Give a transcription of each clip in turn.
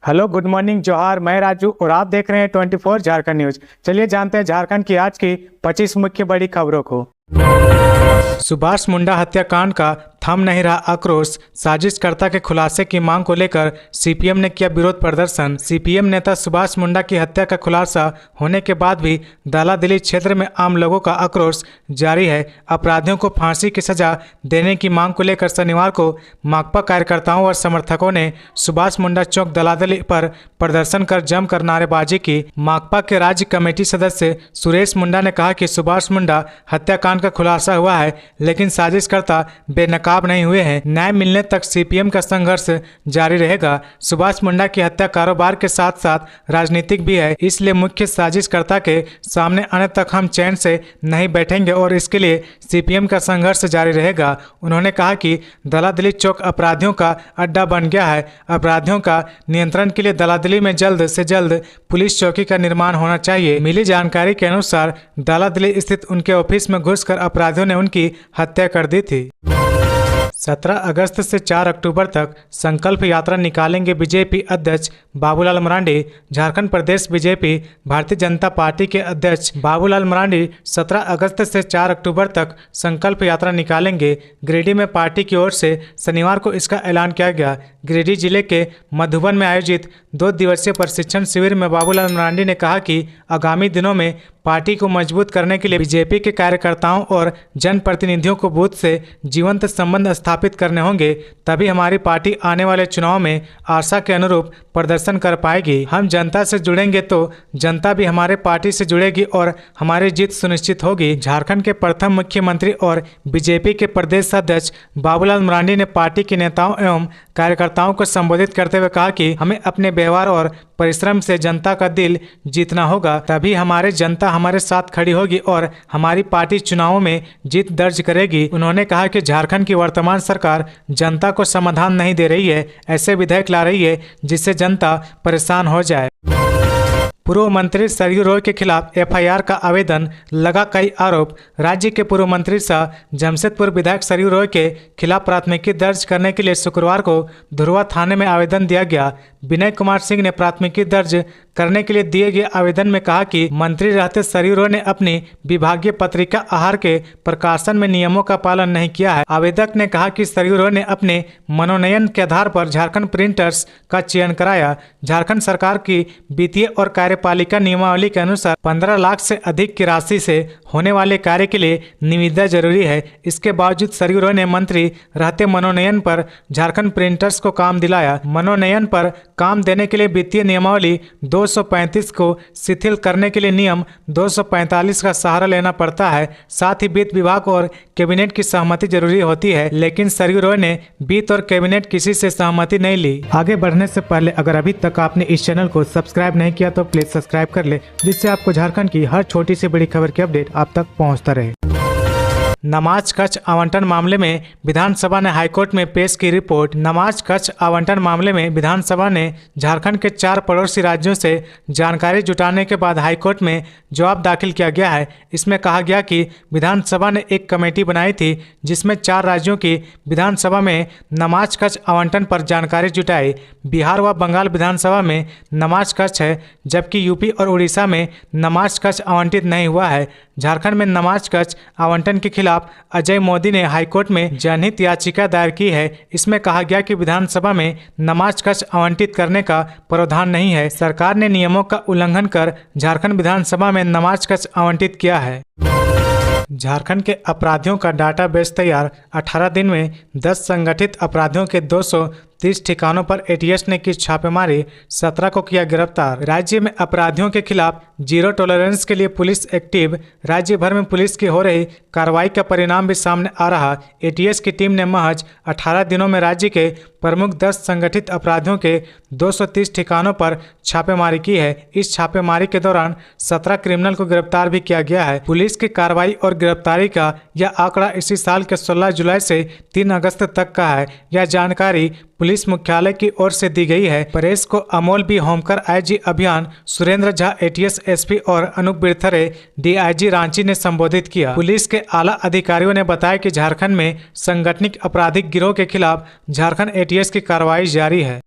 Hello, good morning, जोहार। मैं राजू और आप देख रहे हैं 24 झारखंड न्यूज। चलिए जानते हैं झारखंड की आज की 25 मुख्य बड़ी खबरों को। सुभाष मुंडा हत्याकांड का थम नहीं रहा आक्रोश। साजिशकर्ता के खुलासे की मांग को लेकर सीपीएम ने किया विरोध प्रदर्शन। सीपीएम नेता सुभाष मुंडा की हत्या का खुलासा होने के बाद भी दालादिली क्षेत्र में आम लोगों का आक्रोश जारी है। अपराधियों को फांसी की सजा देने की मांग को लेकर शनिवार को माकपा कार्यकर्ताओं और समर्थकों ने सुभाष मुंडा चौक दालादिली पर प्रदर्शन कर जमकर नारेबाजी की। माकपा के राज्य कमेटी सदस्य सुरेश मुंडा ने कहा कि सुभाष मुंडा हत्याकांड का खुलासा हुआ है, लेकिन साजिशकर्ता बेनकाब नहीं हुए हैं। न्याय मिलने तक सीपीएम का संघर्ष जारी रहेगा। सुभाष मुंडा की हत्या कारोबार के साथ साथ राजनीतिक भी है, इसलिए मुख्य साजिशकर्ता के सामने आने तक हम चैन से नहीं बैठेंगे और इसके लिए सीपीएम का संघर्ष जारी रहेगा। उन्होंने कहा कि दालादिली चौक अपराधियों का अड्डा बन गया है। अपराधियों का नियंत्रण के लिए दालादिली में जल्द से जल्द पुलिस चौकी का निर्माण होना चाहिए। मिली जानकारी के अनुसार दालादिली स्थित उनके ऑफिस में घुसकर अपराधियों ने उनकी हत्या कर दी थी। 17 अगस्त से 4 अक्टूबर तक संकल्प यात्रा निकालेंगे बीजेपी अध्यक्ष बाबूलाल मरांडी। झारखंड प्रदेश बीजेपी भारतीय जनता पार्टी के अध्यक्ष बाबूलाल मरांडी 17 अगस्त से 4 अक्टूबर तक संकल्प यात्रा निकालेंगे। गिरिडीह में पार्टी की ओर से शनिवार को इसका ऐलान किया गया। गिरिडीह जिले के मधुबन में आयोजित 2 दिवसीय प्रशिक्षण शिविर में बाबूलाल मरांडी ने कहा कि आगामी दिनों में पार्टी को मजबूत करने के लिए बीजेपी के कार्यकर्ताओं और जनप्रतिनिधियों को बूथ से जीवंत संबंध स्थापित करने होंगे, तभी हमारी पार्टी आने वाले चुनाव में आशा के अनुरूप प्रदर्शन कर पाएगी। हम जनता से जुड़ेंगे तो जनता भी हमारे पार्टी से जुड़ेगी और हमारी जीत सुनिश्चित होगी। झारखंड के प्रथम मुख्यमंत्री और बीजेपी के प्रदेश अध्यक्ष बाबूलाल मरांडी ने पार्टी के नेताओं एवं कार्यकर्ताओं को संबोधित करते हुए कहा कि हमें अपने व्यवहार और परिश्रम से जनता का दिल जीतना होगा, तभी हमारे जनता हमारे साथ खड़ी होगी और हमारी पार्टी चुनावों में जीत दर्ज करेगी। उन्होंने कहा कि झारखंड की वर्तमान सरकार जनता को समाधान नहीं दे रही है, ऐसे विधेयक ला रही है जिससे जनता परेशान हो जाए। पूर्व मंत्री सरयू रॉय के खिलाफ एफआईआर का आवेदन, लगा कई आरोप। राज्य के पूर्व मंत्री सह जमशेदपुर विधायक सरयू रॉय के खिलाफ प्राथमिकी दर्ज करने के लिए शुक्रवार को धुरवा थाने में आवेदन दिया गया। विनय कुमार सिंह ने प्राथमिकी दर्ज करने के लिए दिए गए आवेदन में कहा कि मंत्री रहते सरयू रॉय ने अपनी विभागीय पत्रिका आहार के प्रकाशन में नियमों का पालन नहीं किया है। आवेदक ने कहा कि सरयू रॉय ने अपने मनोनयन के आधार पर झारखंड प्रिंटर्स का चयन कराया। झारखंड सरकार की वित्तीय और कार्यपालिका नियमावली के अनुसार 15 लाख से अधिक की राशि से होने वाले कार्य के लिए निविदा जरूरी है। इसके बावजूद सरयू रॉय ने मंत्री रहते मनोनयन पर झारखंड प्रिंटर्स को काम दिलाया। मनोनयन पर काम देने के लिए वित्तीय नियमावली 235 को शिथिल करने के लिए नियम 245 का सहारा लेना पड़ता है। साथ ही वित्त विभाग और कैबिनेट की सहमति जरूरी होती है, लेकिन सरयू रॉय ने वित्त और कैबिनेट किसी से सहमति नहीं ली। आगे बढ़ने से पहले अगर अभी तक आपने इस चैनल को सब्सक्राइब नहीं किया तो प्लीज सब्सक्राइब कर ले, जिससे आपको झारखंड की हर छोटी से बड़ी खबर की अपडेट आप तक पहुंचता रहे। नमाज खर्च आवंटन मामले में विधानसभा ने हाईकोर्ट में पेश की रिपोर्ट। नमाज खर्च आवंटन मामले में विधानसभा ने झारखंड के 4 पड़ोसी राज्यों से जानकारी जुटाने के बाद हाईकोर्ट में जवाब दाखिल किया गया है। इसमें कहा गया कि विधानसभा ने एक कमेटी बनाई थी जिसमें 4 राज्यों की विधानसभा में नमाज खर्च आवंटन पर जानकारी जुटाई। बिहार व बंगाल विधानसभा में नमाज खर्च है, जबकि यूपी और उड़ीसा में नमाज खर्च आवंटित नहीं हुआ है। झारखंड में नमाज खर्च आवंटन के खिलाफ अजय मोदी ने हाईकोर्ट में जनहित याचिका दायर की है। इसमें कहा गया कि विधानसभा में नमाज खर्च आवंटित करने का प्रावधान नहीं है। सरकार ने नियमों का उल्लंघन कर झारखंड विधानसभा में नमाज खर्च आवंटित किया है। झारखंड के अपराधियों का डाटाबेस तैयार। 18 दिन में 10 संगठित अपराधियों के 230 ठिकानों पर एटीएस ने की छापेमारी, 17 को किया गिरफ्तार। राज्य में अपराधियों के खिलाफ जीरो टॉलरेंस के लिए पुलिस एक्टिव। राज्य भर में पुलिस की हो रही कार्रवाई का परिणाम भी सामने आ रहा। एटीएस की टीम ने महज 18 दिनों में राज्य के प्रमुख 10 संगठित अपराधियों के 230 ठिकानों पर छापेमारी की है। इस छापेमारी के दौरान 17 क्रिमिनल को गिरफ्तार भी किया गया है। पुलिस की कार्रवाई और गिरफ्तारी का यह आंकड़ा इसी साल के 16 जुलाई से 3 अगस्त तक का है। यह जानकारी पुलिस मुख्यालय की ओर से दी गई है। प्रेस को अमोल बी होमकर आईजी अभियान, सुरेंद्र झा एटीएस एसपी और अनूप बिरथरे डीआईजी रांची ने संबोधित किया। पुलिस के आला अधिकारियों ने बताया कि झारखंड में संगठनिक आपराधिक गिरोह के खिलाफ झारखंड एटीएस की कार्रवाई जारी है।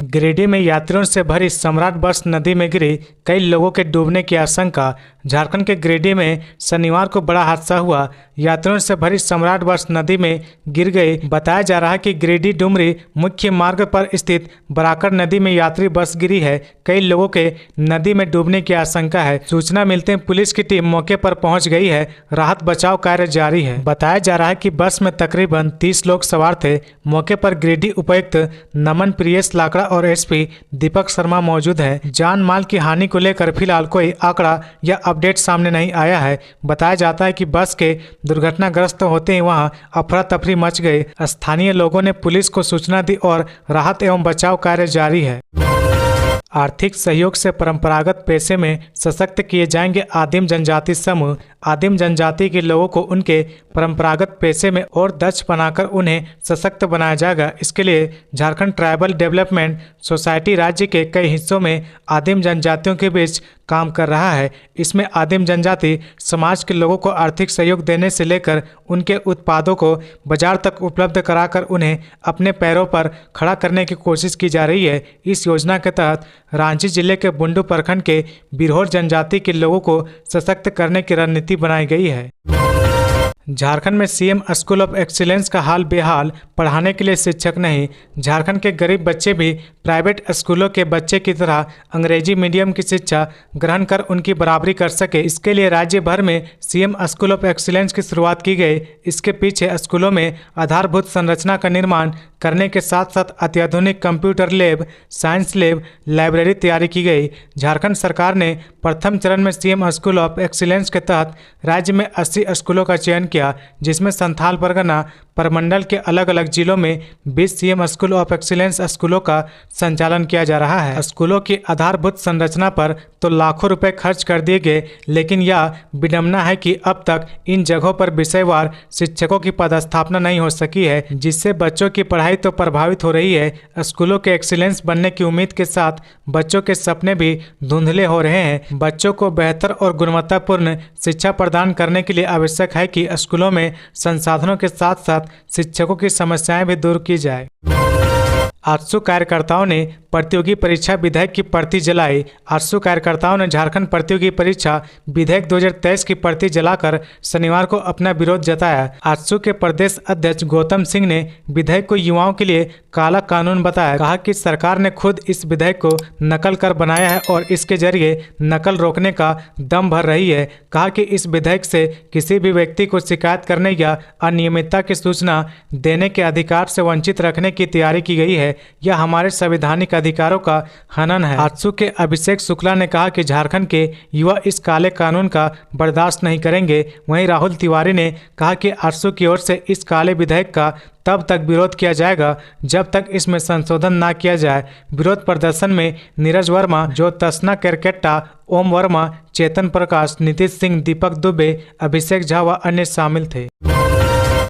गिरिडीह में यात्रियों से भरी सम्राट बस नदी में गिरी, कई लोगों के डूबने की आशंका। झारखंड के गिरिडीह में शनिवार को बड़ा हादसा हुआ। यात्रियों से भरी सम्राट बस नदी में गिर गई। बताया जा रहा है कि गिरिडीह डुमरी मुख्य मार्ग पर स्थित बराकर नदी में यात्री बस गिरी है। कई लोगों के नदी में डूबने की आशंका है। सूचना मिलते ही पुलिस की टीम मौके पर पहुंच गई है। राहत बचाव कार्य जारी है। बताया जा रहा है कि बस में तकरीबन 30 लोग सवार थे। मौके पर गिरिडीह उपायुक्त नमन प्रियेश लाकड़ा और एसपी दीपक शर्मा मौजूद हैं। जान माल की हानि को लेकर फिलहाल कोई आंकड़ा या अपडेट सामने नहीं आया है। बताया जाता है कि बस के दुर्घटनाग्रस्त होते ही वहां अफरा तफरी मच गई। स्थानीय लोगों ने पुलिस को सूचना दी और राहत एवं बचाव कार्य जारी है। आर्थिक सहयोग से परंपरागत पेशे में सशक्त किए जाएंगे आदिम जनजाति समूह। आदिम जनजाति के लोगों को उनके परंपरागत पेशे में और दक्ष बनाकर उन्हें सशक्त बनाया जाएगा। इसके लिए झारखंड ट्राइबल डेवलपमेंट सोसाइटी राज्य के कई हिस्सों में आदिम जनजातियों के बीच काम कर रहा है। इसमें आदिम जनजाति समाज के लोगों को आर्थिक सहयोग देने से लेकर उनके उत्पादों को बाजार तक उपलब्ध कराकर उन्हें अपने पैरों पर खड़ा करने की कोशिश की जा रही है। इस योजना के तहत रांची जिले के बुंडू प्रखंड के बिरहोर जनजाति के लोगों को सशक्त करने की रणनीति बनाई गई है। झारखंड में सीएम स्कूल ऑफ एक्सीलेंस का हाल बेहाल, पढ़ाने के लिए शिक्षक नहीं। झारखंड के गरीब बच्चे भी प्राइवेट स्कूलों के बच्चे की तरह अंग्रेजी मीडियम की शिक्षा ग्रहण कर उनकी बराबरी कर सके, इसके लिए राज्य भर में सीएम स्कूल ऑफ एक्सीलेंस की शुरुआत की गई। इसके पीछे स्कूलों में आधारभूत संरचना का निर्माण करने के साथ साथ अत्याधुनिक computer lab, science lab, library तैयारी की गई। झारखंड सरकार ने प्रथम चरण में सीएम स्कूल ऑफ एक्सीलेंस के तहत राज्य में 80 स्कूलों का चयन किया, जिसमें संथाल परगना परमंडल के अलग अलग जिलों में 20 सीएम स्कूल ऑफ एक्सीलेंस स्कूलों का संचालन किया जा रहा है। स्कूलों की आधारभूत संरचना पर तो लाखों रुपए खर्च कर दिए गए, लेकिन यह विडंबना है कि अब तक इन जगहों पर विषयवार शिक्षकों की पदस्थापना नहीं हो सकी है, जिससे बच्चों की पढ़ाई तो प्रभावित हो रही है। स्कूलों के एक्सीलेंस बनने की उम्मीद के साथ बच्चों के सपने भी धुंधले हो रहे हैं। बच्चों को बेहतर और गुणवत्तापूर्ण शिक्षा प्रदान करने के लिए आवश्यक है कि स्कूलों में संसाधनों के साथ साथ शिक्षकों की समस्याएं भी दूर की जाए। आजसू कार्यकर्ताओं ने प्रतियोगी परीक्षा विधेयक की प्रति जलाई। आजसू कार्यकर्ताओं ने झारखंड प्रतियोगी परीक्षा विधेयक 2023 की प्रति जलाकर शनिवार को अपना विरोध जताया। आजसू के प्रदेश अध्यक्ष गौतम सिंह ने विधेयक को युवाओं के लिए काला कानून बताया। कहा कि सरकार ने खुद इस विधेयक को नकल कर बनाया है और इसके जरिए नकल रोकने का दम भर रही है। कहा कि इस विधेयक से किसी भी व्यक्ति को शिकायत करने या अनियमितता की सूचना देने के अधिकार से वंचित रखने की तैयारी की गई है। यह हमारे संवैधानिक अधिकारों का हनन है। आजसू के अभिषेक शुक्ला ने कहा कि झारखंड के युवा इस काले कानून का बर्दाश्त नहीं करेंगे। वहीं राहुल तिवारी ने कहा कि आजसू की ओर से इस काले विधेयक का तब तक विरोध किया जाएगा जब तक इसमें संशोधन न किया जाए। विरोध प्रदर्शन में नीरज वर्मा, ज्योत्सना केरकेट्टा, ओम वर्मा, चेतन प्रकाश, नीतीश सिंह, दीपक दुबे, अभिषेक झा व अन्य शामिल थे।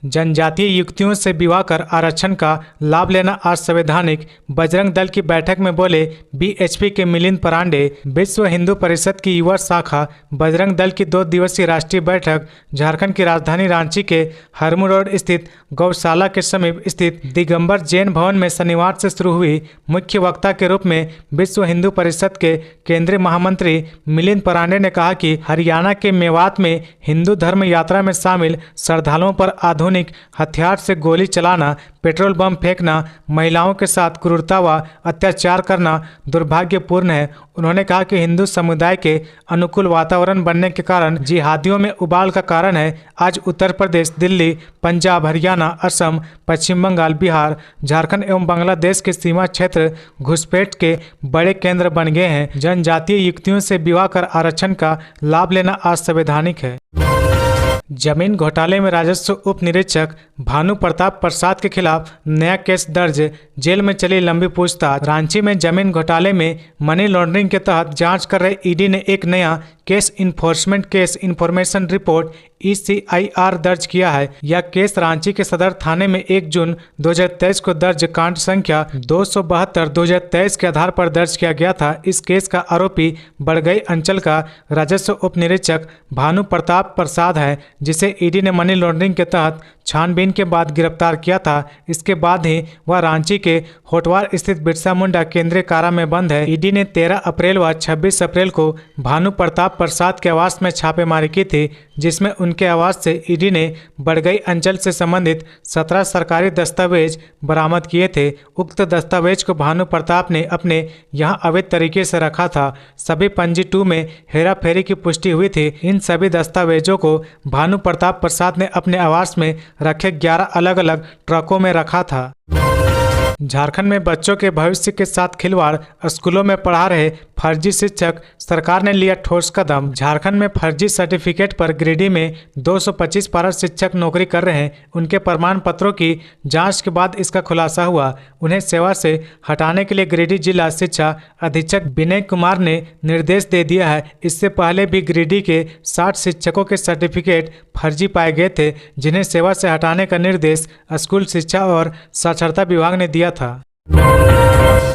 जनजातीय युक्तियों से विवाह कर आरक्षण का लाभ लेना असंवैधानिक, बजरंग दल की बैठक में बोले बीएचपी के मिलिंद परांडे। विश्व हिंदू परिषद की युवा शाखा बजरंग दल की 2 दिवसीय राष्ट्रीय बैठक झारखंड की राजधानी रांची के हरमू रोड स्थित गौशाला के समीप स्थित दिगंबर जैन भवन में शनिवार से शुरू हुई। मुख्य वक्ता के रूप में विश्व हिंदू परिषद के केंद्रीय महामंत्री मिलिंद परांडे ने कहा कि हरियाणा के मेवात में हिंदू धर्म यात्रा में शामिल श्रद्धालुओं पर आधुनिक हथियार से गोली चलाना, पेट्रोल बम फेंकना, महिलाओं के साथ क्रूरता व अत्याचार करना दुर्भाग्यपूर्ण है। उन्होंने कहा कि हिंदू समुदाय के अनुकूल वातावरण बनने के कारण जिहादियों में उबाल का कारण है। आज उत्तर प्रदेश, दिल्ली, पंजाब, हरियाणा, असम, पश्चिम बंगाल, बिहार, झारखंड एवं बांग्लादेश के सीमा क्षेत्र घुसपैठ के बड़े केंद्र बन गए हैं। जनजातीय युक्तियों से विवाह कर आरक्षण का लाभ लेना असंवैधानिक है। जमीन घोटाले में राजस्व उप निरीक्षक भानु प्रताप प्रसाद के खिलाफ नया केस दर्ज, जेल में चली लंबी पूछताछ। रांची में जमीन घोटाले में मनी लॉन्ड्रिंग के तहत जांच कर रहे ईडी ने एक नया case enforcement case information report ECIR दर्ज किया है। यह केस रांची के सदर थाने में 1 जून 2023 को दर्ज कांड संख्या 272/2023 के आधार पर दर्ज किया गया था। इस केस का आरोपी बड़गई अंचल का राजस्व उप निरीक्षक भानु प्रताप प्रसाद है, जिसे ईडी ने मनी लॉन्ड्रिंग के तहत छानबीन के बाद गिरफ्तार किया था। इसके बाद ही वह रांची के होटवार स्थित बिरसा मुंडा केंद्रीय कारा में बंद है। ईडी ने 13 अप्रैल व 26 अप्रैल को भानु प्रताप प्रसाद के आवास में छापेमारी की थी, जिसमें उनके आवास से ईडी ने बड़गई अंचल से संबंधित 17 सरकारी दस्तावेज बरामद किए थे। उक्त दस्तावेज को भानु प्रताप ने अपने यहां अवैध तरीके से रखा था। सभी पंजी 2 में हेराफेरी की पुष्टि हुई थी। इन सभी दस्तावेजों को भानु प्रताप प्रसाद ने अपने आवास में रखे 11 अलग अलग ट्रकों में रखा था। झारखंड में बच्चों के भविष्य के साथ खिलवाड़, स्कूलों में पढ़ा रहे फर्जी शिक्षक, सरकार ने लिया ठोस कदम। झारखंड में फर्जी सर्टिफिकेट पर गिरिडीह में 225 पारा शिक्षक नौकरी कर रहे हैं। उनके प्रमाण पत्रों की जांच के बाद इसका खुलासा हुआ। उन्हें सेवा से हटाने के लिए गिरिडीह जिला शिक्षा अधीक्षक विनय कुमार ने निर्देश दे दिया है। इससे पहले भी गिरिडीह के 60 शिक्षकों के सर्टिफिकेट फर्जी पाए गए थे, जिन्हें सेवा से हटाने का निर्देश स्कूल शिक्षा और साक्षरता विभाग ने दिया था।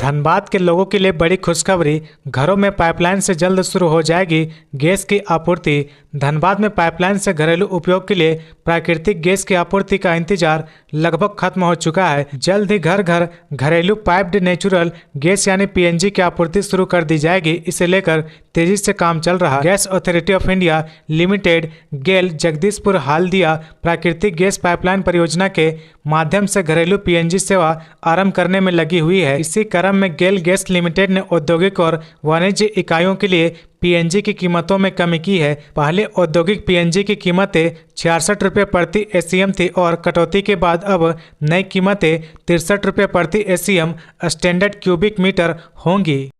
धनबाद के लोगों के लिए बड़ी खुशखबरी, घरों में पाइपलाइन से जल्द शुरू हो जाएगी गैस की आपूर्ति। धनबाद में पाइपलाइन से घरेलू उपयोग के लिए प्राकृतिक गैस की आपूर्ति का इंतजार लगभग खत्म हो चुका है। जल्द ही घर घर घरेलू पाइप्ड नेचुरल गैस यानी पीएनजी की आपूर्ति शुरू कर दी जाएगी। इसे लेकर तेजी से काम चल रहा। Gas Authority of India Limited GAIL Jagdishpur Haldia प्राकृतिक गैस पाइपलाइन परियोजना के माध्यम से घरेलू पीएनजी सेवा आरंभ करने में लगी हुई है। इसी क्रम में गेल गैस लिमिटेड ने औद्योगिक और वाणिज्य इकाइयों के लिए पीएनजी की कीमतों में कमी की है। पहले औद्योगिक पीएनजी की कीमतें 66 रुपये प्रति एससीएम थी और कटौती के बाद अब नई कीमतें 63 रुपये प्रति एससीएम स्टैंडर्ड क्यूबिक मीटर होंगी।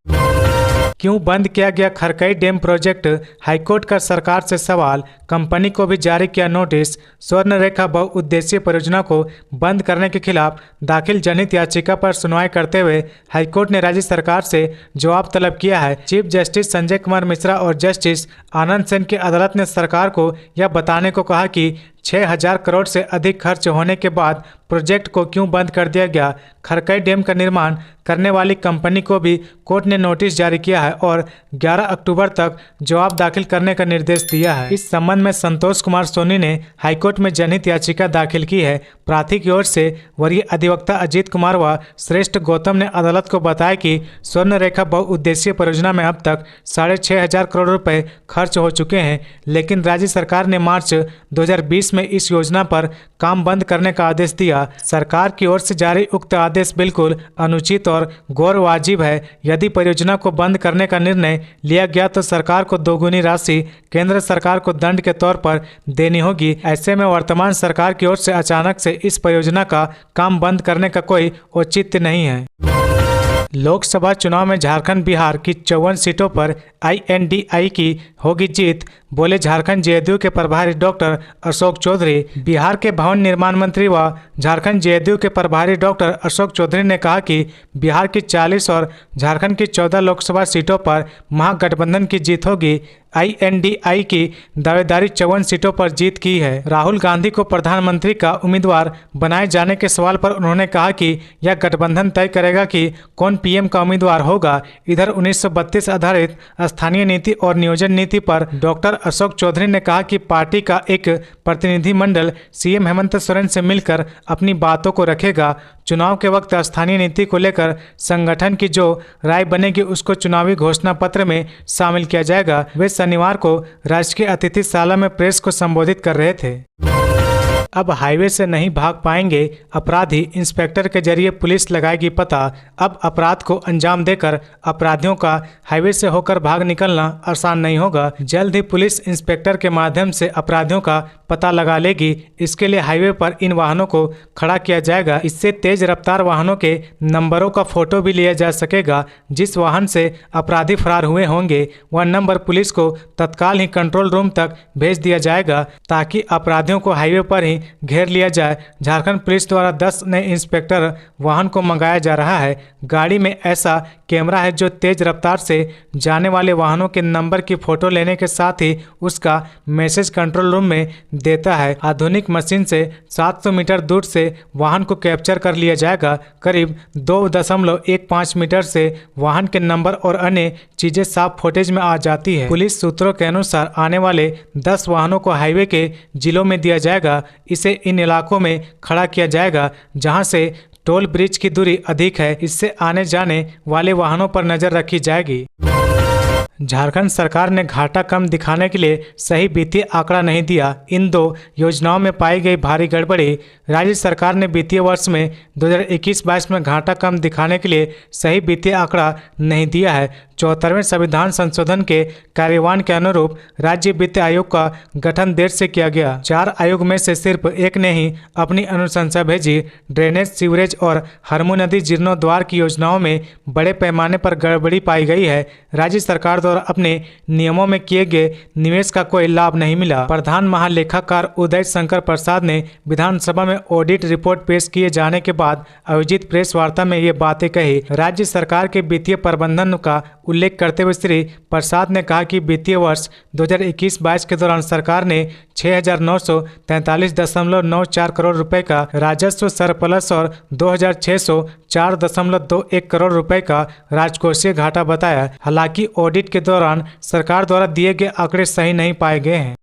क्यों बंद किया गया खरकई डैम प्रोजेक्ट, हाईकोर्ट का सरकार से सवाल। कंपनी को भी जारी किया नोटिस। स्वर्णरेखा बहुउद्देशीय परियोजना को बंद करने के खिलाफ दाखिल जनहित याचिका पर सुनवाई करते हुए हाईकोर्ट ने राज्य सरकार से जवाब तलब किया है। चीफ जस्टिस संजय कुमार मिश्रा और जस्टिस आनंद सेन की अदालत ने सरकार को यह बताने को कहा कि 6000 करोड़ से अधिक खर्च होने के बाद प्रोजेक्ट को क्यों बंद कर दिया गया। खरकई डैम का निर्माण करने वाली कंपनी को भी कोर्ट ने नोटिस जारी किया है और 11 अक्टूबर तक जवाब दाखिल करने का निर्देश दिया है। इस संबंध में संतोष कुमार सोनी ने हाईकोर्ट में जनहित याचिका दाखिल की है। प्रार्थी की ओर से वरीय अधिवक्ता अजीत कुमार व श्रेष्ठ गौतम ने अदालत को बताया कि स्वर्णरेखा बहुउद्देशीय परियोजना में अब तक 6500 करोड़ रुपए खर्च हो चुके हैं, लेकिन राज्य सरकार ने मार्च 2020 में इस योजना पर काम बंद करने का आदेश दिया। सरकार की ओर से जारी उक्त आदेश बिल्कुल अनुचित और गैर वाजिब है। यदि परियोजना को बंद करने का निर्णय लिया गया तो सरकार को दोगुनी राशि केंद्र सरकार को दंड के तौर पर देनी होगी। ऐसे में वर्तमान सरकार की ओर से अचानक से इस परियोजना का काम बंद करने का कोई औचित्य नहीं है। लोकसभा चुनाव में झारखंड बिहार की 54 सीटों पर INDI की होगी जीत, बोले झारखंड जेएडीयू के प्रभारी डॉक्टर अशोक चौधरी। बिहार के भवन निर्माण मंत्री व झारखंड जेएडीयू के प्रभारी डॉक्टर अशोक चौधरी ने कहा कि बिहार की 40 और झारखंड की 14 लोकसभा सीटों पर महागठबंधन की जीत होगी। INDI की दावेदारी 54 सीटों पर जीत की है। राहुल गांधी को प्रधानमंत्री का उम्मीदवार बनाए जाने के सवाल पर उन्होंने कहा कि यह गठबंधन तय करेगा कि कौन पीएम का उम्मीदवार होगा। इधर 1932 आधारित स्थानीय नीति और नियोजन नीति पर डॉक्टर अशोक चौधरी ने कहा कि पार्टी का एक प्रतिनिधिमंडल सीएम हेमंत सोरेन से मिलकर अपनी बातों को रखेगा। चुनाव के वक्त स्थानीय नीति को लेकर संगठन की जो राय बनेगी उसको चुनावी घोषणा पत्र में शामिल किया जाएगा। वे शनिवार को राजकीय अतिथिशाला में प्रेस को संबोधित कर रहे थे। अब हाईवे से नहीं भाग पाएंगे अपराधी, इंस्पेक्टर के जरिए पुलिस लगाएगी पता। अब अपराध को अंजाम देकर अपराधियों का हाईवे से होकर भाग निकलना आसान नहीं होगा। जल्द ही पुलिस इंस्पेक्टर के माध्यम से अपराधियों का पता लगा लेगी। इसके लिए हाईवे पर इन वाहनों को खड़ा किया जाएगा। इससे तेज रफ्तार वाहनों के नंबरों का फोटो भी लिया जा सकेगा। जिस वाहन से अपराधी फरार हुए होंगे वह नंबर पुलिस को तत्काल ही कंट्रोल रूम तक भेज दिया जाएगा ताकि अपराधियों को हाईवे पर ही घेर लिया जाए। झारखंड पुलिस द्वारा 10 नए इंस्पेक्टर वाहन को मंगाया जा रहा है। गाड़ी में ऐसा कैमरा है जो तेज रफ्तार से जाने वाले वाहनों के नंबर की फोटो लेने के साथ ही उसका मैसेज कंट्रोल रूम में देता है। आधुनिक मशीन से 700 मीटर दूर से वाहन को कैप्चर कर लिया जाएगा। करीब 2.15 मीटर से वाहन के नंबर और अन्य चीजें साफ फुटेज में आ जाती है। पुलिस सूत्रों के अनुसार आने वाले 10 वाहनों को हाईवे के जिलों में दिया जाएगा। इसे इन इलाकों में खड़ा किया जाएगा जहां से टोल ब्रिज की दूरी अधिक है। इससे आने जाने वाले वाहनों पर नजर रखी जाएगी। झारखंड सरकार ने घाटा कम दिखाने के लिए सही वित्तीय आंकड़ा नहीं दिया। इन 2 योजनाओं में पाई गई भारी गड़बड़ी। राज्य सरकार ने वित्तीय वर्ष में 2021-22 में घाटा कम दिखाने के लिए सही वित्तीय आंकड़ा नहीं दिया है। 74वें संविधान संशोधन के कार्यवान के अनुरूप राज्य वित्त आयोग का गठन देर से किया गया। 4 आयोग में से सिर्फ एक ने ही अपनी अनुशंसा भेजी। ड्रेनेज, सीवरेज और हरमू नदी जीर्णोद्वार की योजनाओं में बड़े पैमाने पर गड़बड़ी पाई गई है। राज्य सरकार द्वारा अपने नियमों में किए गए निवेश का कोई लाभ नहीं मिला। प्रधान महालेखाकार उदय शंकर प्रसाद ने विधानसभा में ऑडिट रिपोर्ट पेश किए जाने के बाद आयोजित प्रेस वार्ता में ये बातें कही। राज्य सरकार के वित्तीय प्रबंधन का उल्लेख करते हुए श्री प्रसाद ने कहा कि वित्तीय वर्ष 2021-22 के दौरान सरकार ने 6,943.94 करोड़ रुपए का राजस्व सरप्लस और 2,604.21 करोड़ रुपए का राजकोषीय घाटा बताया। हालांकि ऑडिट के दौरान सरकार द्वारा दिए गए आंकड़े सही नहीं पाए गए हैं।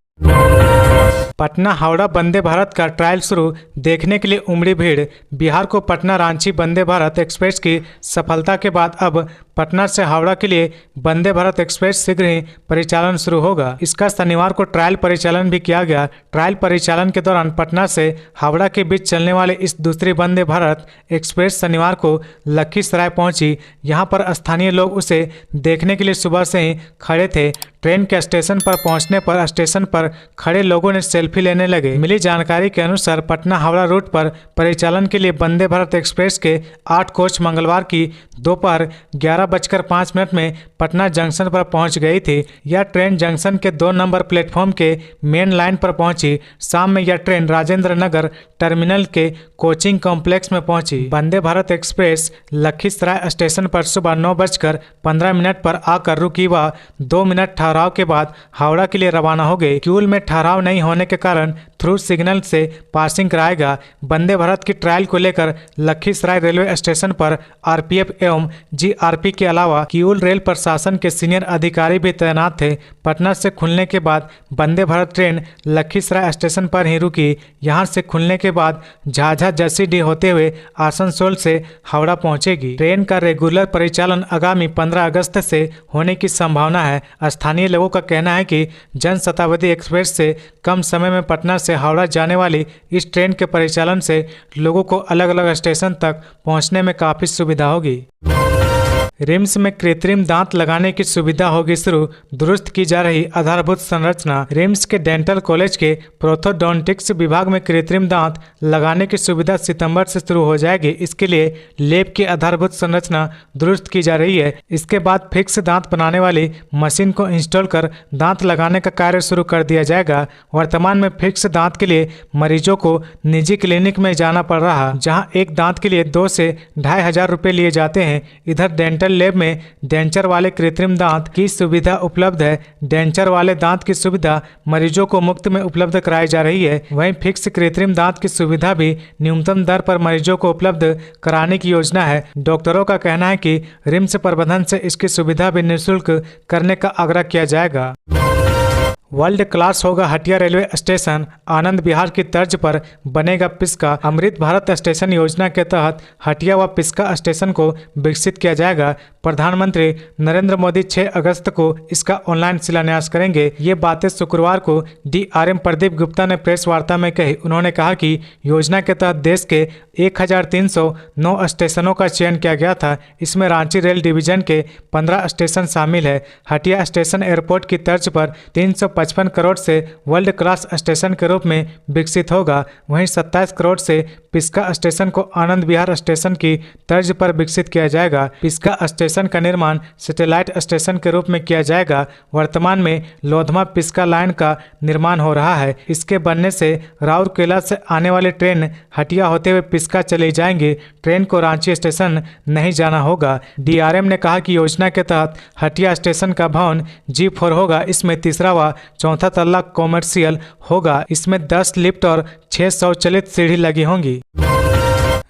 पटना हावड़ा वंदे भारत का ट्रायल शुरू, देखने के लिए उमड़ी भीड़। बिहार को पटना रांची वंदे भारत एक्सप्रेस की सफलता के बाद अब पटना से हावड़ा के लिए वंदे भारत एक्सप्रेस शीघ्र ही परिचालन शुरू होगा। इसका शनिवार को ट्रायल परिचालन भी किया गया। ट्रायल परिचालन के दौरान पटना से हावड़ा के बीच चलने वाले इस दूसरी वंदे भारत एक्सप्रेस शनिवार को लखीसराय पहुंची। यहां पर स्थानीय लोग उसे देखने के लिए सुबह से ही खड़े थे। ट्रेन के स्टेशन पर पहुंचने पर स्टेशन पर खड़े लोगों ने सेल्फी लेने लगे। मिली जानकारी के अनुसार पटना हावड़ा रूट पर परिचालन के लिए वंदे भारत एक्सप्रेस के 8 कोच मंगलवार की दोपहर 11:05 में पटना जंक्शन पर पहुंच गई थी। यह ट्रेन जंक्शन के 2 नंबर प्लेटफॉर्म के मेन लाइन पर पहुंची। शाम में यह ट्रेन राजेंद्र नगर टर्मिनल के कोचिंग कॉम्प्लेक्स में पहुंची। वंदे भारत एक्सप्रेस लखीसराय स्टेशन पर सुबह 9:15 पर आकर रुकी व 2 मिनट ठहराव के बाद हावड़ा के लिए रवाना हो गई। क्यूल में ठहराव नहीं होने के कारण थ्रू सिग्नल से पासिंग कराएगा। वंदे भारत की ट्रायल को लेकर लखीसराय रेलवे स्टेशन पर आरपीएफ एवं जीआरपी के अलावा किऊल रेल प्रशासन के सीनियर अधिकारी भी तैनात थे। पटना से खुलने के बाद वंदे भारत ट्रेन लखीसराय स्टेशन पर ही रुकी। यहां से खुलने के बाद झाझा जसीडीह होते हुए आसनसोल से हावड़ा पहुंचेगी। ट्रेन का रेगुलर परिचालन आगामी 15 अगस्त से होने की संभावना है। स्थानीय लोगों का कहना है कि जनशताब्दी एक्सप्रेस से कम समय में पटना से हावड़ा जाने वाली इस ट्रेन के परिचालन से लोगों को अलग अलग स्टेशन तक पहुंचने में काफ़ी सुविधा होगी। रिम्स में कृत्रिम दांत लगाने की सुविधा होगी शुरू, दुरुस्त की जा रही आधारभूत संरचना। रिम्स के डेंटल कॉलेज के प्रोथोडोंटिक्स विभाग में कृत्रिम दांत लगाने की सुविधा सितंबर से शुरू हो जाएगी। इसके लिए लैब की आधारभूत संरचना दुरुस्त की जा रही है। इसके बाद फिक्स दांत बनाने वाली मशीन को इंस्टॉल कर दांत लगाने का कार्य शुरू कर दिया जाएगा। वर्तमान में फिक्स दांत के लिए मरीजों को निजी क्लिनिक में जाना पड़ रहा, जहाँ एक दांत के लिए 2 से 2,500 रुपये लिए जाते हैं। इधर डेंटल लैब में डेंचर वाले कृत्रिम दांत की सुविधा उपलब्ध है। डेंचर वाले दांत की सुविधा मरीजों को मुफ्त में उपलब्ध कराई जा रही है। वहीं फिक्स कृत्रिम दांत की सुविधा भी न्यूनतम दर पर मरीजों को उपलब्ध कराने की योजना है। डॉक्टरों का कहना है कि रिम्स प्रबंधन से इसकी सुविधा भी निःशुल्क करने का आग्रह किया जाएगा। वर्ल्ड क्लास होगा हटिया रेलवे स्टेशन, आनंद विहार की तर्ज पर बनेगा पिस्का। अमृत भारत स्टेशन योजना के तहत हटिया व पिस्का स्टेशन को विकसित किया जाएगा। प्रधानमंत्री नरेंद्र मोदी 6 अगस्त को इसका ऑनलाइन शिलान्यास करेंगे। ये बातें शुक्रवार को डीआरएम प्रदीप गुप्ता ने प्रेस वार्ता में कही। उन्होंने कहा कि योजना के तहत देश के 1309 स्टेशनों का चयन किया गया था। इसमें रांची रेल डिवीजन के 15 स्टेशन शामिल है। हटिया स्टेशन एयरपोर्ट की तर्ज पर 355 करोड़ से वर्ल्ड क्लास स्टेशन के रूप में विकसित होगा। वहीं 27 करोड़ से पिस्का स्टेशन को आनंद विहार स्टेशन की तर्ज पर विकसित किया जाएगा। पिस्का स्टेशन का निर्माण सैटेलाइट स्टेशन के रूप में किया जाएगा। वर्तमान में लोधमा पिस्का लाइन का निर्माण हो रहा है। इसके बनने से राउरकेला से आने वाली ट्रेन हटिया होते हुए पिस्का चली जाएंगी। ट्रेन को रांची स्टेशन नहीं जाना होगा। डीआरएम ने कहा कि योजना के तहत हटिया स्टेशन का भवन G4 होगा। इसमें तीसरा व चौथा तल्ला कॉमर्शियल होगा। इसमें 10 लिफ्ट और 6 स्वचालित सीढ़ी लगी होंगी।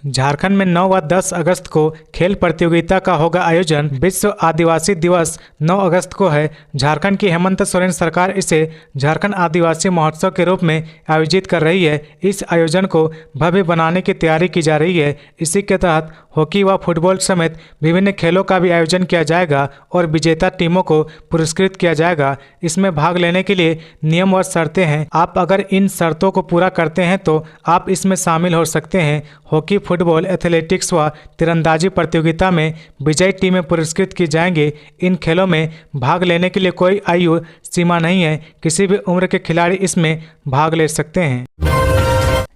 झारखंड में 9 व 10 अगस्त को खेल प्रतियोगिता का होगा आयोजन। विश्व आदिवासी दिवस 9 अगस्त को है। झारखंड की हेमंत सोरेन सरकार इसे झारखंड आदिवासी महोत्सव के रूप में आयोजित कर रही है। इस आयोजन को भव्य बनाने की तैयारी की जा रही है। इसी के तहत हॉकी व फुटबॉल समेत विभिन्न खेलों का भी आयोजन किया जाएगा और विजेता टीमों को पुरस्कृत किया जाएगा। इसमें भाग लेने के लिए नियम और शर्तें हैं। आप अगर इन शर्तों को पूरा करते हैं तो आप इसमें शामिल हो सकते हैं। हॉकी, फुटबॉल, एथलेटिक्स व तीरंदाजी प्रतियोगिता में विजयी टीमें पुरस्कृत की जाएंगी। इन खेलों में भाग लेने के लिए कोई आयु सीमा नहीं है। किसी भी उम्र के खिलाड़ी इसमें भाग ले सकते हैं।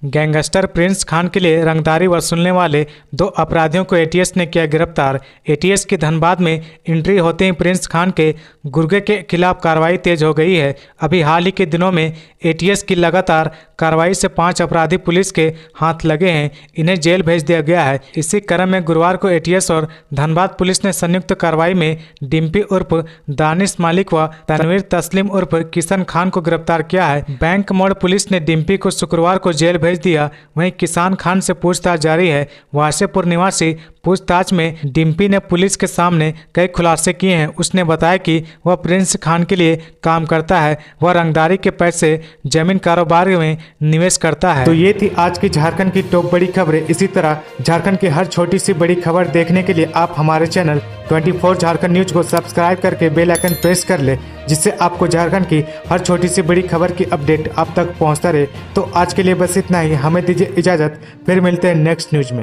गैंगस्टर प्रिंस खान के लिए रंगदारी वसूलने वाले 2 अपराधियों को एटीएस ने किया गिरफ्तार। एटीएस की धनबाद में एंट्री होते ही प्रिंस खान के गुर्गे के खिलाफ कार्रवाई तेज हो गई है। अभी हाल ही के दिनों में एटीएस की लगातार कार्रवाई से 5 अपराधी पुलिस के हाथ लगे हैं। इन्हें जेल भेज दिया गया है। इसी क्रम में गुरुवार को एटीएस और धनबाद पुलिस ने संयुक्त कार्रवाई में डिम्पी उर्फ दानिश मालिक व तनवीर तस्लीम उर्फ किशन खान को गिरफ्तार किया है। बैंक मोड़ पुलिस ने डिम्पी को शुक्रवार को जेल भेज दिया। वहीं किसान खान से पूछताछ जारी है। वासेपुर निवासी पूछताछ में डिम्पी ने पुलिस के सामने कई खुलासे किए हैं। उसने बताया कि वह प्रिंस खान के लिए काम करता है। वह रंगदारी के पैसे जमीन कारोबार में निवेश करता है। तो ये थी आज की झारखंड की टॉप बड़ी खबरें। इसी तरह झारखंड की हर छोटी सी बड़ी खबर देखने के लिए आप हमारे चैनल 24 झारखंड न्यूज को सब्सक्राइब करके बेल आइकन प्रेस कर ले, जिससे आपको झारखंड की हर छोटी सी बड़ी खबर की अपडेट आप तक पहुंचता रहे। तो आज के लिए बस इतना ही। हमें दीजिए इजाजत, फिर मिलते हैं नेक्स्ट न्यूज में।